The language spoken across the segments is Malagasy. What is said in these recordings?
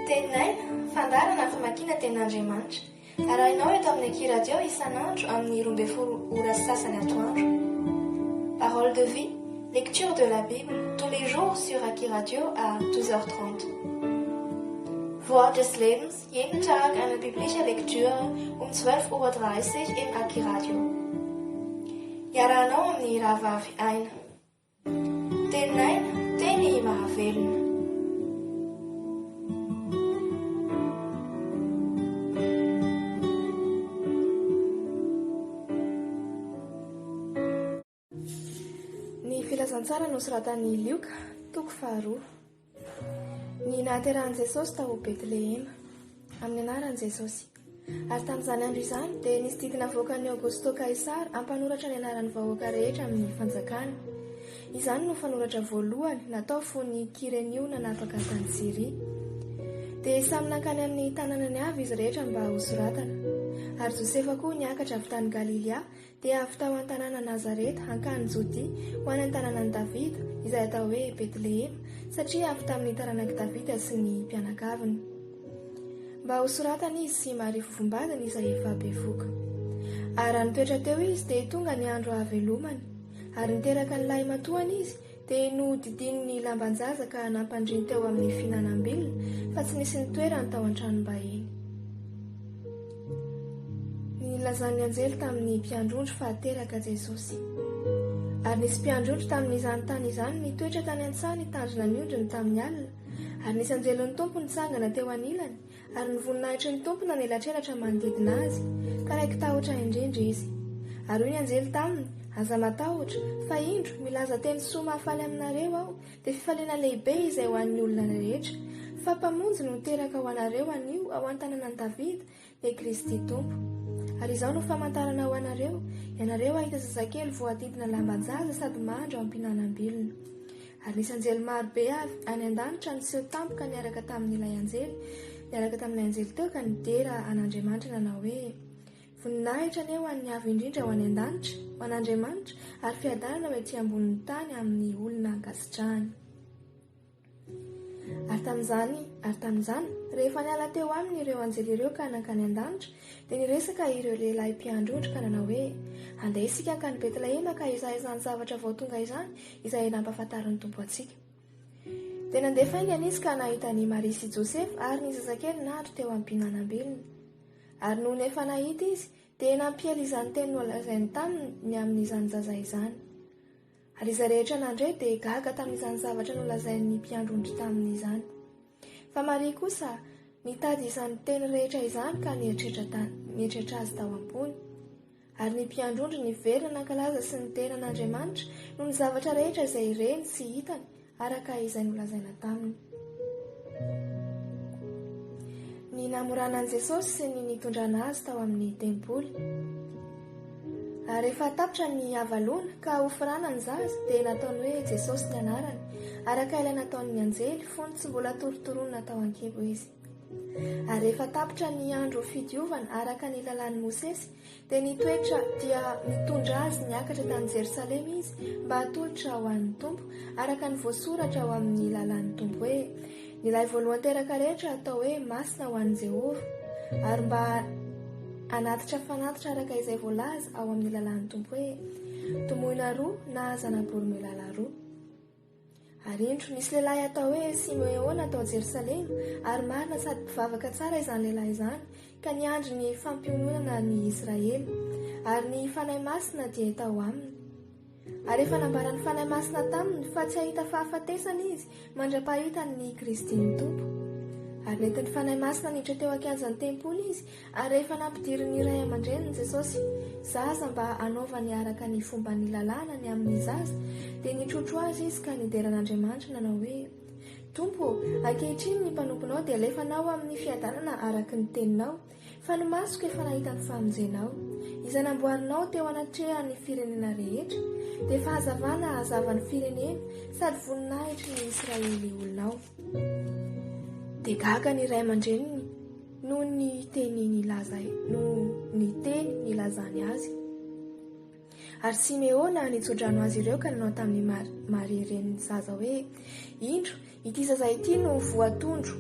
Teninay, fandarana famakiana tenin'Andriamanitra. Arahinao eto amin'ny Aki Radio isan'andro amin'ny 12 ora sasany atoandro. Parole de vie, lecture de la Bible, tous les jours sur Aki Radio à 12h30. Wort des Lebens, jeden Tag eine biblische Lektüre um 12:30 Uhr im Aki Radio. Iarahanao amin'ny rahavavy aina. Teninay, teny mahavelona. Ny filazantsara nosoratan'ny Lioka, toko 2. Ny nahaterahan'i Jesosy tao Betlehema, amin'ny anaran'i Jesosy. Ary tamin'izany andro izany dia nisy didina voakan'i Augusto Kaisara hampanoratra ny anaran'ny vahoaka rehetra amin'ny fanjakana. Izany no fanoratra voalohany natao fony Kirenio nanapaka tany Siria. Dia samy nankany amin'ny tanànany avy izy rehetra mba ho soratana. Ary Josefa koa niakatra avy tany Galilea dia avy tao an-tanàna Nazareta hankany Jodia ho any an-tanànan'i Davida izay atao hoe Betlehema satria avy tamin'ny taranak'i Davida sy ny mpianakaviny. Mba ho soratana izy sy mary fofombadana izay efa bevoka. Ary nitoetra teo izy dia tonga ny andro havelomany. Ary niteraka ny lahy matoana izy dia nodidiny ny lambanjaza ka nampandriny teo amin'ny finanam-bilona fa tsy nisy nitoerany tao an-tranom-bahiny. Nilazan'ny anjely tamin'ny mpiandrondro fa teraka Jesosy. Ary nisy mpiandrondro tamin'izany tany izany nitoetra tany an-tsaha nitandrina ny ondriny tamin'ny alina. Ary nisy anjelon'ny tompo nitsangana teo anilany ary nivoninahitry ny tompo nanelatrelatra manodidina azy ka raiky tahotra indrindra izy. Ary hoy ny anjely taminy, aza matahotra fa indro milaza teny soa mahafaly aminareo aho dia fifaliana lehibe izay ho an'ny olona rehetra fa mpamonjy no teraka ho anareo anio ao an-tanànan'i Davida dia Kristy tompo. Ary izao no famantarana ho anareo, ianareo ahita zazakely voadidina lambanjaza sady mandro ao am-pihinanam-bilona. Ary nisy anjely maro be avy any an-danitra niseho tampoka niaraka tamin'ilay anjely teo ka nidera an'Andriamanitra nanao hoe: voninahitra anie ho an'ny avy indrindra ho any an-danitra, ho an'Andriamanitra, ary fiadanana ho ety ambonin'ny tany amin'ny olona ankasitrahany. Ary tamin'izany, rehefa niala teo aminy ireo anjely ireo ka nankany an-danitra, dia niresaka ireo lehilahy mpiandrondro ka nanao hoe: andeha isika hankany Betlehema ka izaha izany zavatra vao tonga izany izay nampahafantarin'ny Tompo antsika. Dia nandefa aingana izy ka nahita ny Maria sy Josefa ary ny zazakely nandro teo am-pihinanam-bilona. Ary noho nefa nahita izy dia nampiely izany teny nolazainy taminy ny amin'izany zaza izany. Ary izy rehetra nandray dia gaga tamin'izany zavatra nolazain'ny mpiandrondro tamin'izany. Fa Maria kosa nitady izany teny rehetra izany ka nietrehitra azy tao ambony. Ary ny mpiandrondro niverina nankalaza sy ny tenan'Andriamanitra noho ny zavatra rehetra izay ireny sy hitany araka izay nolazaina taminy. Ny namoranan'i Jesosy sy ny nitondrana azy tao amin'ny tempoly. Rehefa tapitra ny havalona ka ofirana ny zaza dia nataony hoe Jesosy ny anarany araka ilay nataon'ny anjely fony tsy mbola torotoronina tao an-kibo izy. Ary rehefa tapitra ny andro fidiovana araka ny lalan'i Mosesy dia nitoetra dia nitondra azy niakatra tany Jerosalema izy mba hatolotra ho an'ny Tompo araka ny voasoratra ao amin'ny lalan'ny Tompo hoe: ny lahy voalohany teraka rehetra atao hoe masina ho an'i Jehova, ary mba anatitra fanatitra araka izay voalaza ao amin'ny lalan'ny Tompo hoe: tomoina roa na zana-bory milala roa. Ary indro nisy lehilahy atao hoe Simeona tao Jerosalema ary marina sady mpivavaka tsara izany lehilahy izany ka niandry ny fampiononana ny Israely ary ny fanahy masina dia tao aminy. Ary efa nambara ny fanahy masina taminy fa tsy ahita fahafatesana izy mandra-pahita ny Kristy ny Tompo. Ary nentin'ny fanahy masina niditra teo ankianjan'ny tempoly izy ary rehefa nampidiry ny iray aman-dreniny Jesosy zaza mba anaovany araka ny fomba ny lalàna ny amin'ny zaza dia nitrotro azy izy ka nideran'Andriamanitra nanao hoe: Tompo, ankehitriny ny mpanomponao dia alefanao amin'ny fiadanana araka ny teninao, fa ny masoko efa nahita ny famonjenao izay namboarinao teo anatrehan'ny firenena rehetra dia fahazavana hazavan'ny firenena sady voninahitry ny Israely olonao. Dia gaga ny ray aman-dreniny noho ny teny nilazany azy. Ary Simeona nitsodrano azy ireo ka nanao tamin'ny Maria reniny zaza hoe: indro, ity zaza ity no voatondro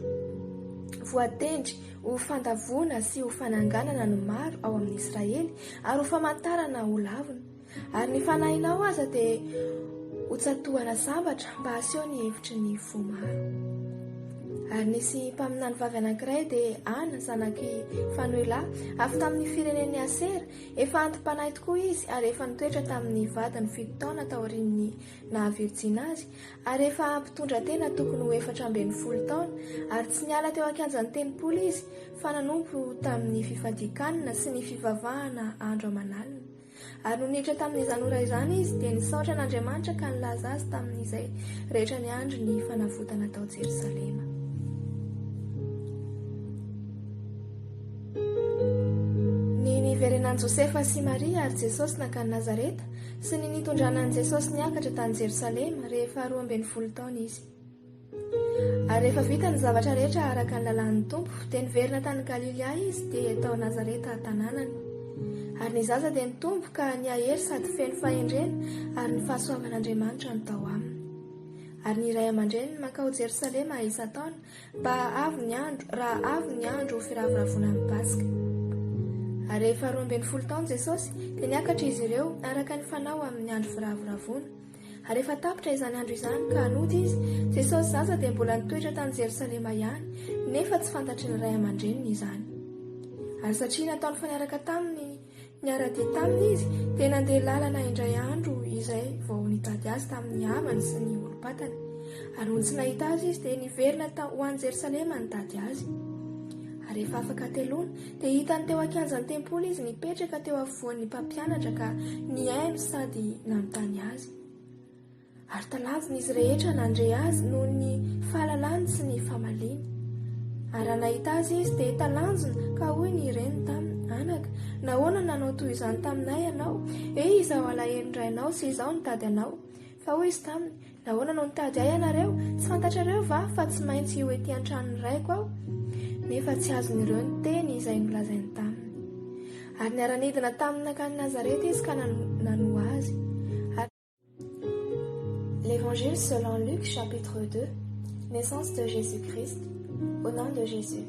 voatendry ho fandavona sy ho fananganana no maro ao amin'ny Israely ary ho famantarana ho lavina. Ary ny fanahinao aza dia ho tsatohana zavatra mba haseho ny hevitry ny fo maro. Ary nisy mpaminany vavy anankiray dia Ana zanaky Fanuela avy tamin'ny firenen'ny Asera. Efa antom-panahy tokoa izy ary efa nitoetra tamin'ny vadiny 7 taona taorian'ny nahavirjina azy, ary efa mpitondra tena tokony ho 14 taona, ary tsy niala teo ankianjan'ny tenimpolo izy fa nanompo tamin'ny fifadikanina sy ny fivavahana andro aman'alina. Ary no niditra tamin'izany ora izany izy dia nisaotra an'Andriamanitra ka nilaza azy tamin'izay rehetra ny andro ny fanavotana tao Jerosalema. Niverenan'i Josefa sy Maria ary Jesosy nakany Nazareta sy ny nitondranan'i Jesosy niakatra tany Jerosalema rehefa 12 taona izy. Ary rehefa vita ny zavatra rehetra araka ny lalàn'ny Tompo dia niverina tany Galilea izy dia tao Nazareta tanànany. Ary ny zaza dia nitombo ka niahery sady feno fahendrena ary ny fahasoavan'Andriamanitra no tao aminy. Ary ny iray aman-dreny mankao Jerosalema isan-taona mba raha avy ny andro firavoravona amin'ny Paska. Ary rehefa 12 taona Jesosy dia niakatra izy ireo araka ny fanao amin'ny andro firavoravona. Ary rehefa tapitra izany andro izany ka hanody izy, Jesosy zaza dia mbola nitoetra tany Jerosalema ihany, nefa tsy fantatry ny ray aman-dreniny izany. Ary satria nataony faniaraka taminy niara-dia taminy izy dia nandeha lalana indray andro izay vao nitady azy tamin'ny havany sy ny olom-patany. Ary ony tsy nahita azy izy dia niverina ho any Jerosalema nitady azy. Ary rehefa afaka telona dia hitany teo ankianjan'ny tempoly izy nipetraka teo afovoan'ny mpampianatra ka niaino sady nanontany azy. Ary talanjona izy rehetra nandre azy noho ny fahalalany sy ny famaliany. Ary raha nahita azy izy dia talanjona ka hoy ny reniny taminy, anaka, nahoana nanao toy izany taminay ianao? Izaho alahelo indrainao sy izaho nitady anao. Fa hoy izy taminy, nahoana no nitady ahy ianareo? Tsy fantatrareo va fa tsy maintsy ho ety an-tranony raiko aho? Nefa tsy azon'ireo ny teny izay nolazainy taminy. Ary niara-nidina taminy nakany Nazareta izy ka nanoa azy. L'Évangile selon Luc, chapitre 2, naissance de Jésus-Christ, au nom de Jésus.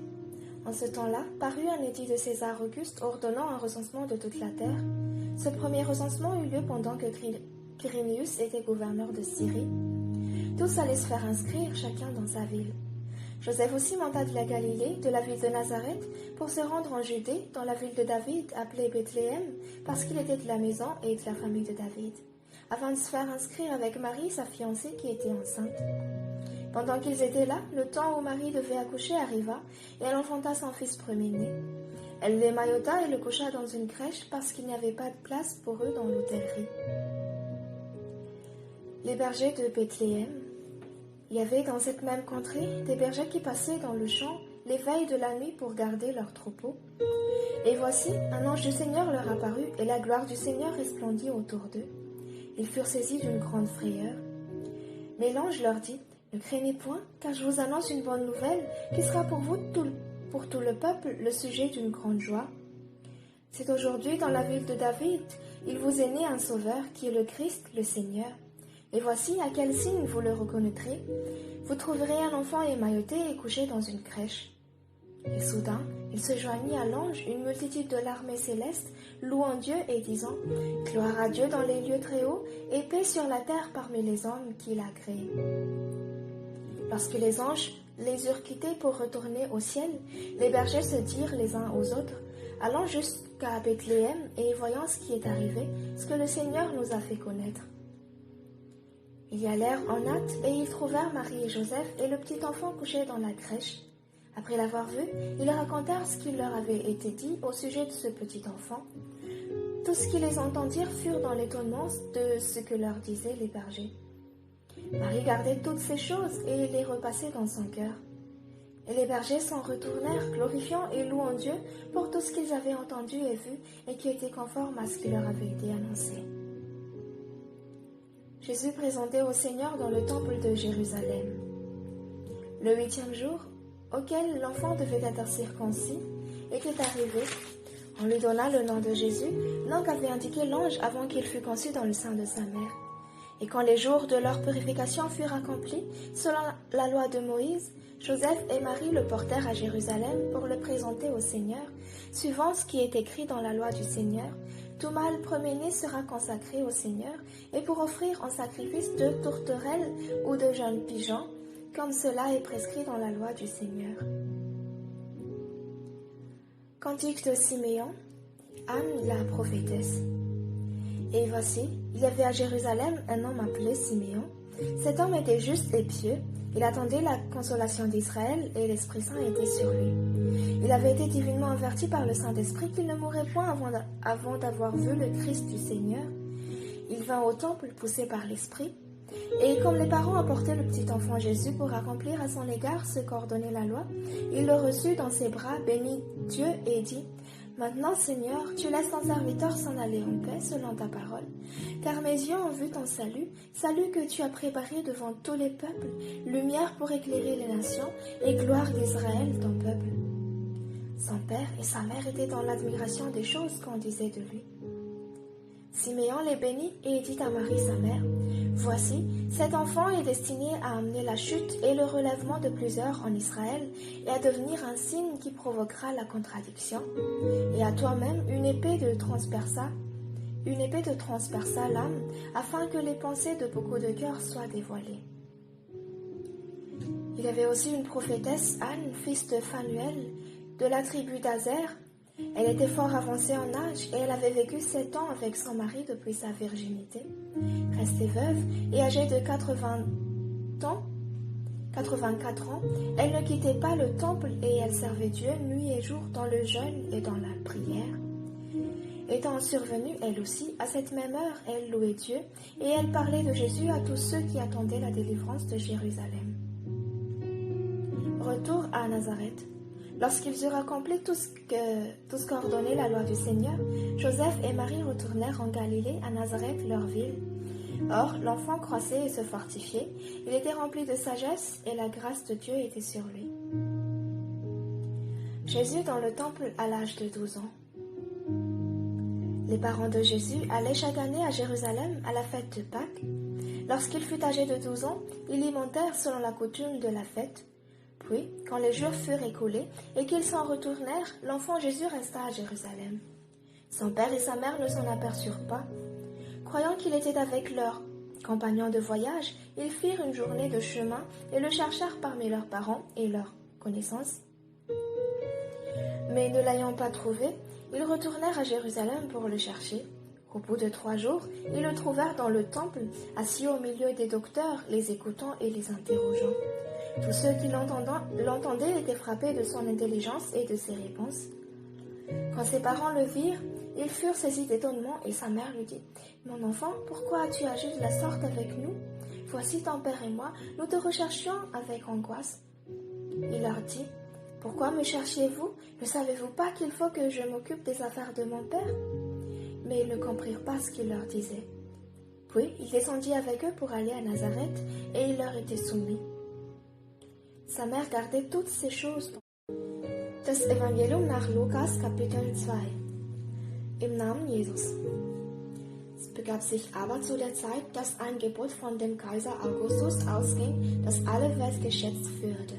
En ce temps-là, parut un édit de César Auguste ordonnant un recensement de toute la terre. Ce premier recensement eut lieu pendant que Quirinius était gouverneur de Syrie. Tous allaient se faire inscrire, chacun dans sa ville. Joseph aussi monta de la Galilée, de la ville de Nazareth, pour se rendre en Judée, dans la ville de David, appelée Bethléem, parce qu'il était de la maison et de la famille de David, afin de se faire inscrire avec Marie, sa fiancée, qui était enceinte. Pendant qu'ils étaient là, le temps où Marie devait accoucher arriva, et elle enfanta son fils premier-né. Elle l'émaillota et le coucha dans une crèche, parce qu'il n'y avait pas de place pour eux dans l'hôtellerie. Les bergers de Bethléem. Il y avait dans cette même contrée des bergers qui passaient dans le champ les veilles de la nuit pour garder leurs troupeaux. Et voici, un ange du Seigneur leur apparut, et la gloire du Seigneur resplendit autour d'eux. Ils furent saisis d'une grande frayeur. Mais l'ange leur dit, « Ne craignez point, car je vous annonce une bonne nouvelle qui sera pour vous, pour tout le peuple, le sujet d'une grande joie. C'est aujourd'hui, dans la ville de David, il vous est né un sauveur qui est le Christ, le Seigneur. Et voici à quel signe vous le reconnaîtrez. Vous trouverez un enfant émailloté et couché dans une crèche. » Et soudain, il se joignit à l'ange une multitude de l'armée céleste, louant Dieu et disant « Gloire à Dieu dans les lieux très hauts, et paix sur la terre parmi les hommes qu'il a créés. » Lorsque les anges les eurent quittés pour retourner au ciel, les bergers se dirent les uns aux autres « Allons jusqu'à Bethléem et voyons ce qui est arrivé, ce que le Seigneur nous a fait connaître. » Ils y allèrent en hâte et ils trouvèrent Marie et Joseph et le petit enfant couché dans la crèche. Après l'avoir vu, ils racontèrent ce qui leur avait été dit au sujet de ce petit enfant. Tous ceux qui les entendirent furent dans l'étonnement de ce que leur disaient les bergers. Marie gardait toutes ces choses et les repassait dans son cœur. Et les bergers s'en retournèrent, glorifiant et louant Dieu pour tout ce qu'ils avaient entendu et vu et qui était conforme à ce qui leur avait été annoncé. Jésus présenté au Seigneur dans le temple de Jérusalem. Le 8e jour, auquel l'enfant devait être circoncis, était arrivé. On lui donna le nom de Jésus, nom qu'avait indiqué l'ange avant qu'il fût conçu dans le sein de sa mère. Et quand les jours de leur purification furent accomplis, selon la loi de Moïse, Joseph et Marie le portèrent à Jérusalem pour le présenter au Seigneur, suivant ce qui est écrit dans la loi du Seigneur. Tout mâle premier-né sera consacré au Seigneur, et pour offrir en sacrifice 2 tourterelles ou 2 jeunes pigeons, comme cela est prescrit dans la loi du Seigneur. Cantique de Siméon, Anne la prophétesse. Et voici, il y avait à Jérusalem un homme appelé Siméon. Cet homme était juste et pieux. Il attendait la consolation d'Israël et l'Esprit Saint était sur lui. Il avait été divinement averti par le Saint-Esprit qu'il ne mourrait point avant d'avoir vu le Christ du Seigneur. Il vint au temple poussé par l'Esprit. Et comme les parents apportaient le petit enfant Jésus pour accomplir à son égard ce qu'ordonnait la loi, il le reçut dans ses bras, bénit Dieu et dit « Maintenant, Seigneur, tu laisses ton serviteur s'en aller en paix selon ta parole, car mes yeux ont vu ton salut, salut que tu as préparé devant tous les peuples, lumière pour éclairer les nations et gloire d'Israël, ton peuple. » Son père et sa mère étaient dans l'admiration des choses qu'on disait de lui. Siméon les bénit et dit à Marie sa mère, « Voici, cet enfant est destiné à amener la chute et le relèvement de plusieurs en Israël et à devenir un signe qui provoquera la contradiction. Et à toi-même une épée de transperça l'âme, afin que les pensées de beaucoup de cœurs soient dévoilées. » Il y avait aussi une prophétesse, Anne, fils de Phanuel, de la tribu d'Azer. Elle était fort avancée en âge et elle avait vécu 7 ans avec son mari depuis sa virginité. Restée veuve et âgée de 84 ans, elle ne quittait pas le temple et elle servait Dieu nuit et jour dans le jeûne et dans la prière. Étant survenue, elle aussi, à cette même heure, elle louait Dieu et elle parlait de Jésus à tous ceux qui attendaient la délivrance de Jérusalem. Retour à Nazareth. Lorsqu'ils eurent accompli tout ce qu'ordonnait la loi du Seigneur, Joseph et Marie retournèrent en Galilée, à Nazareth, leur ville. Or, l'enfant croissait et se fortifiait, il était rempli de sagesse et la grâce de Dieu était sur lui. Jésus dans le temple à l'âge de 12 ans. Les parents de Jésus allaient chaque année à Jérusalem à la fête de Pâques. Lorsqu'il fut âgé de 12 ans, ils y montèrent selon la coutume de la fête. Puis, quand les jours furent écoulés et qu'ils s'en retournèrent, l'enfant Jésus resta à Jérusalem. Son père et sa mère ne s'en aperçurent pas. Croyant qu'il était avec leurs compagnons de voyage, ils firent une journée de chemin et le cherchèrent parmi leurs parents et leurs connaissances. Mais ne l'ayant pas trouvé, ils retournèrent à Jérusalem pour le chercher. Au bout de 3 jours, ils le trouvèrent dans le temple, assis au milieu des docteurs, les écoutant et les interrogeant. Tous ceux qui l'entendaient étaient frappés de son intelligence et de ses réponses. Quand ses parents le virent, ils furent saisis d'étonnement et sa mère lui dit « Mon enfant, pourquoi as-tu agi de la sorte avec nous? Voici ton père et moi, nous te recherchions avec angoisse. » Il leur dit « Pourquoi me cherchiez-vous? Ne savez-vous pas qu'il faut que je m'occupe des affaires de mon père ?» Mais ils ne comprirent pas ce qu'il leur disait. Puis il descendit avec eux pour aller à Nazareth et il leur était soumis. Sa mère gardait toutes ces choses. Das Evangelium nach Lukas, Kapitel 2. Im Namen Jesus. Es begab sich aber zu der Zeit, dass ein Gebot von dem Kaiser Augustus ausging, das alle Welt geschätzt würde.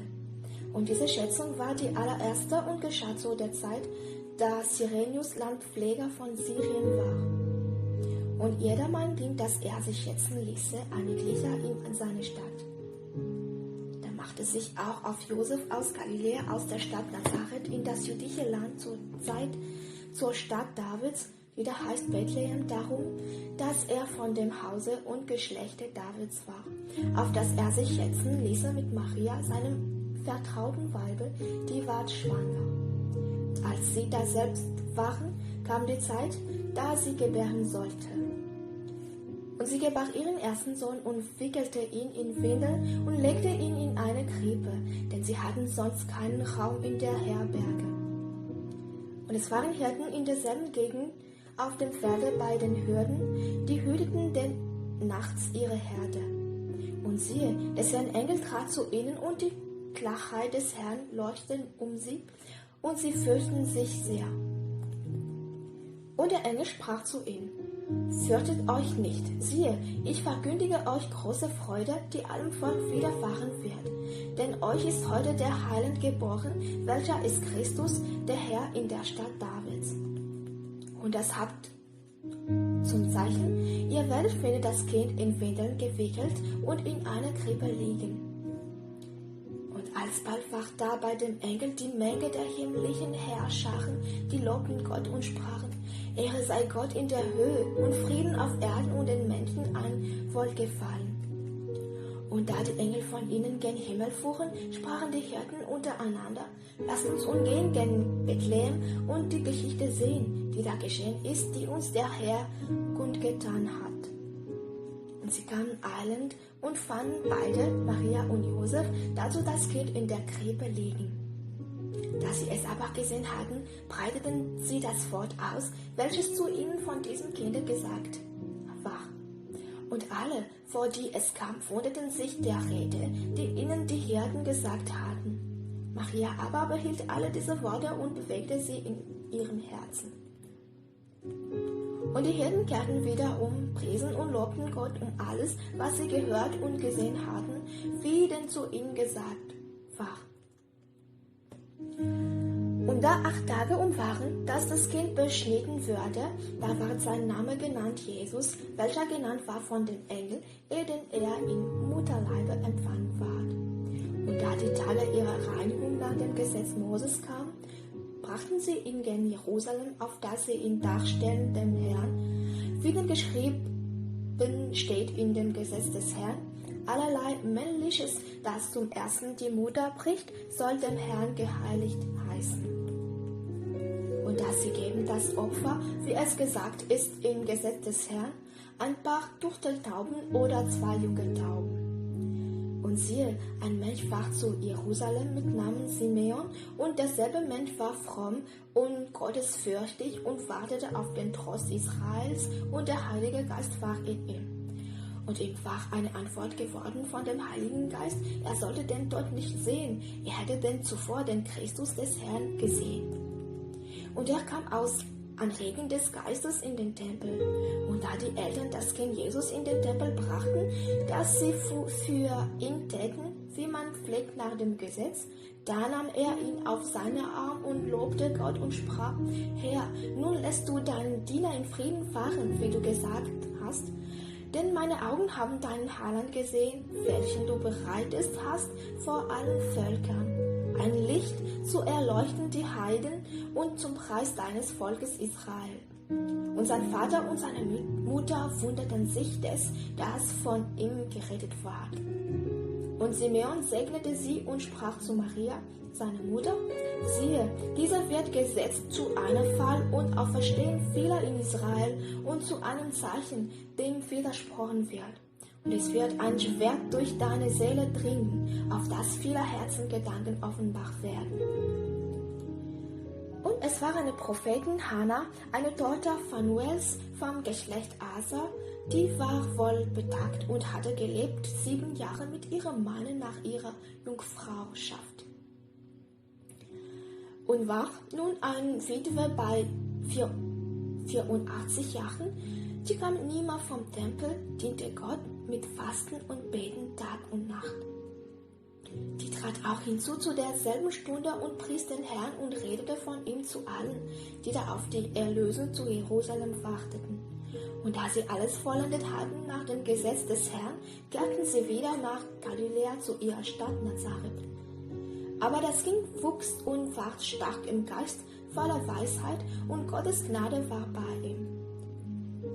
Und diese Schätzung war die allererste und geschah zu der Zeit, da Cyrenius Landpfleger von Syrien war. Und jedermann ging, dass er sich schätzen ließe, ein Glieder ihm an seine Stadt. Da machte sich auch auf Josef aus Galiläa, aus der Stadt Nazareth, in das jüdische Land zur Stadt Davids, die da heißt Bethlehem, darum, dass er von dem Hause und Geschlechte Davids war, auf dass er sich schätzen ließe mit Maria, seinem vertrauten Weibe, die ward schwanger. Als sie da selbst waren, kam die Zeit, da sie gebären sollte. Und sie gebar ihren ersten Sohn und wickelte ihn in Windeln und legte ihn in eine Krippe, denn sie hatten sonst keinen Raum in der Herberge. Und es waren Hirten in derselben Gegend auf dem Felde bei den Hürden, die hüteten denn nachts ihre Herde. Und siehe, des Herrn Engel trat zu ihnen und die Klarheit des Herrn leuchtete um sie, und sie fürchteten sich sehr. Und der Engel sprach zu ihnen: Fürchtet euch nicht, siehe, ich verkündige euch große Freude, die allem Volk widerfahren wird. Denn euch ist heute der Heiland geboren, welcher ist Christus, der Herr in der Stadt Davids. Und das habt zum Zeichen, ihr werdet finden das Kind in Windeln gewickelt und in einer Krippe liegen. Und alsbald war da bei dem Engel die Menge der himmlischen Heerscharen, die lobten Gott und sprachen, Ehre sei Gott in der Höhe und Frieden auf Erden und den Menschen ein Wohlgefallen. Und da die Engel von ihnen gen Himmel fuhren, sprachen die Hirten untereinander, lasst uns umgehen gen Bethlehem und die Geschichte sehen, die da geschehen ist, die uns der Herr kundgetan hat. Und sie kamen eilend und fanden beide, Maria und Josef, dazu das Kind in der Krippe liegen. Da sie es aber gesehen hatten, breiteten sie das Wort aus, welches zu ihnen von diesem Kinde gesagt war. Und alle, vor die es kam, wunderten sich der Rede, die ihnen die Hirten gesagt hatten. Maria aber behielt alle diese Worte und bewegte sie in ihrem Herzen. Und die Hirten kehrten wieder um, priesen und lobten Gott um alles, was sie gehört und gesehen hatten, wie denn zu ihnen gesagt war. Und da 8 Tage waren, dass das Kind beschnitten würde, da ward sein Name genannt Jesus, welcher genannt war von dem Engel, ehe denn er im Mutterleibe empfangen ward. Und da die Tage ihrer Reinigung nach dem Gesetz Moses kamen, brachten sie ihn gen Jerusalem, auf dass sie ihn darstellen dem Herrn, wie denn geschrieben steht in dem Gesetz des Herrn, allerlei Männliches, das zum ersten die Mutter bricht, soll dem Herrn geheiligt heißen. Und dass sie geben das Opfer, wie es gesagt ist im Gesetz des Herrn, ein paar Turteltauben oder 2 junge Tauben. Und siehe, ein Mensch war zu Jerusalem mit Namen Simeon, und derselbe Mensch war fromm und gottesfürchtig und wartete auf den Trost Israels, und der Heilige Geist war in ihm. Und ihm war eine Antwort geworden von dem Heiligen Geist, er sollte denn dort nicht sehen, er hätte denn zuvor den Christus des Herrn gesehen. Und er kam aus Anregen des Geistes in den Tempel. Und da die Eltern das Kind Jesus in den Tempel brachten, dass sie für ihn täten, wie man pflegt nach dem Gesetz, da nahm er ihn auf seine Arme und lobte Gott und sprach, Herr, nun lässt du deinen Diener in Frieden fahren, wie du gesagt hast, denn meine Augen haben deinen Heiland gesehen, welchen du bereitet hast vor allen Völkern. Ein Licht zu erleuchten die Heiden und zum Preis deines Volkes Israel. Und sein Vater und seine Mutter wunderten sich des, das von ihm geredet ward. Und Simeon segnete sie und sprach zu Maria, seine Mutter, siehe, dieser wird gesetzt zu einem Fall und Auferstehen vieler in Israel und zu einem Zeichen, dem widersprochen wird. Und es wird ein Schwert durch deine Seele dringen, auf das vieler Herzen Gedanken offenbar werden. Und es war eine Prophetin Hannah, eine Tochter Phanuels vom Geschlecht Aser, die war wohl betagt und hatte gelebt 7 Jahre mit ihrem Mann nach ihrer Jungfrauschaft. Und war nun eine Witwe bei 84 Jahren, die kam niemals vom Tempel, diente Gott mit Fasten und Beten Tag und Nacht. Die trat auch hinzu zu derselben Stunde und pries den Herrn und redete von ihm zu allen, die da auf die Erlösung zu Jerusalem warteten. Und da sie alles vollendet hatten nach dem Gesetz des Herrn, kehrten sie wieder nach Galiläa zu ihrer Stadt Nazareth. Aber das Kind wuchs und ward stark im Geist, voller Weisheit, und Gottes Gnade war bei ihm.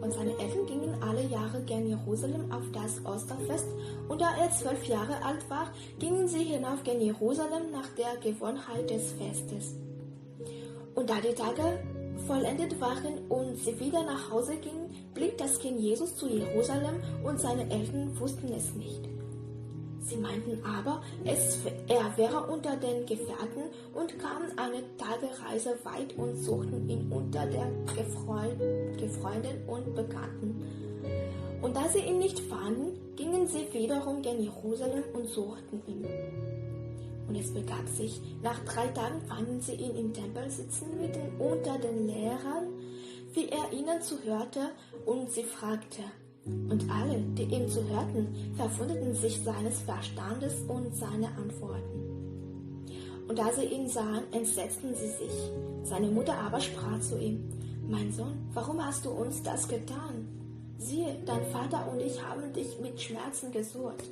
Und seine Eltern gingen alle Jahre gen Jerusalem auf das Osterfest, und da er 12 Jahre alt war, gingen sie hinauf gen Jerusalem nach der Gewohnheit des Festes. Und da die Tage vollendet waren und sie wieder nach Hause gingen, blieb das Kind Jesus zu Jerusalem, und seine Eltern wussten es nicht. Sie meinten aber, er wäre unter den Gefährten und kamen eine Tagereise weit und suchten ihn unter der Gefreunden und Bekannten. Und da sie ihn nicht fanden, gingen sie wiederum gen Jerusalem und suchten ihn. Und es begab sich, nach 3 Tagen fanden sie ihn im Tempel sitzen unter den Lehrern, wie er ihnen zuhörte und sie fragte. Und alle, die ihm zuhörten, verwunderten sich seines Verstandes und seiner Antworten. Und als sie ihn sahen, entsetzten sie sich. Seine Mutter aber sprach zu ihm: Mein Sohn, warum hast du uns das getan? Siehe, dein Vater und ich haben dich mit Schmerzen gesucht.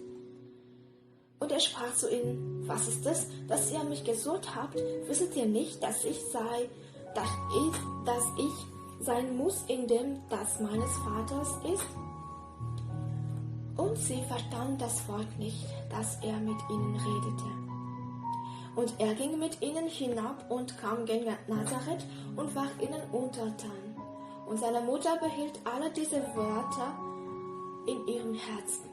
Und er sprach zu ihnen: Was ist es, dass ihr mich gesucht habt? Wisset ihr nicht, dass ich sein muss, in dem das meines Vaters ist? Und sie verstanden das Wort nicht, das er mit ihnen redete. Und er ging mit ihnen hinab und kam gen Nazareth und war ihnen untertan. Und seine Mutter behielt alle diese Wörter in ihrem Herzen.